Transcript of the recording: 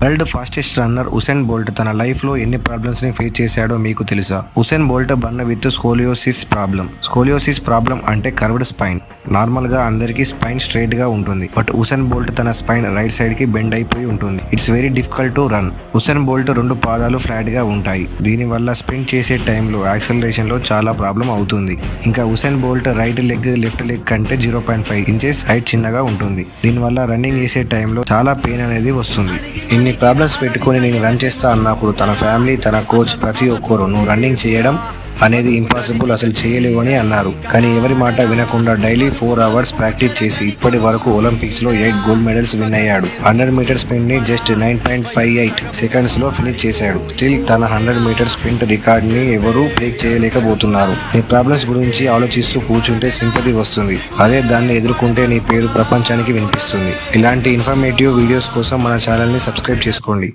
World fastest runner Usain Bolt తన life లో ఎన్ని ప్రాబ్లమ్స్ ని ఫేస్ చేశాడో మీకు తెలుసా? Usain Bolt born with scoliosis problem. Scoliosis problem అంటే కర్వ్డ్ స్పైన్. నార్మల్ గా అందరికీ స్పైన్ స్ట్రైట్ గా ఉంటుంది, బట్ ఉసేన్ బోల్ట్ తన స్పైన్ రైట్ సైడ్ కి బెండ్ అయిపోయి ఉంటుంది. It's very difficult to run. Usain Bolt 2 పాదాలు ఫ్లాట్ గా ఉంటాయి. దీని వల్ల స్ప్రింట్ చేసే టైంలో యాక్సలరేషన్ లో చాలా ప్రాబ్లం అవుతుంది. ఇంకా Usain Bolt right leg left leg కంటే 0.5 ఇంచెస్ హైట్ చిన్నగా ఉంటుంది. దీనివల్ల రన్నింగ్ చేసే టైంలో చాలా పెయిన్ అనేది వస్తుంది. ఇన్ని ప్రాబ్లమ్స్ పెట్టుకుని నేను రన్ చేస్తా అన్నప్పుడు తన ఫ్యామిలీ, తన కోచ్ ప్రతి ఒక్కరు నువ్వు రన్నింగ్ చేయడం అనేది ఇంపాసిబుల్, అసలు చేయలేవు అని అన్నారు. కానీ ఎవరి మాట వినకుండా డైలీ 4 hours ప్రాక్టీస్ చేసి ఇప్పటి వరకు ఒలింపిక్స్ లో 8 గోల్డ్ మెడల్స్ విన్ అయ్యాడు. 100 మీటర్ స్ప్రింట్ ని జస్ట్ 9.58 సెకండ్స్ లో ఫినిష్ చేశాడు. స్టిల్ తన 100 మీటర్ స్ప్రింట్ రికార్డ్ ని ఎవరూ బ్రేక్ చేయలేకపోతున్నారు. నీ ప్రాబ్లమ్స్ గురించి ఆలోచిస్తూ కూర్చుంటే సింపతి వస్తుంది. అదే దాన్ని ఎదుర్కొంటే నీ పేరు ప్రపంచానికి వినిపిస్తుంది. ఇలాంటి ఇన్ఫర్మేటివ్ వీడియోస్ కోసం మన ఛానల్ ని సబ్స్క్రైబ్ చేసుకోండి.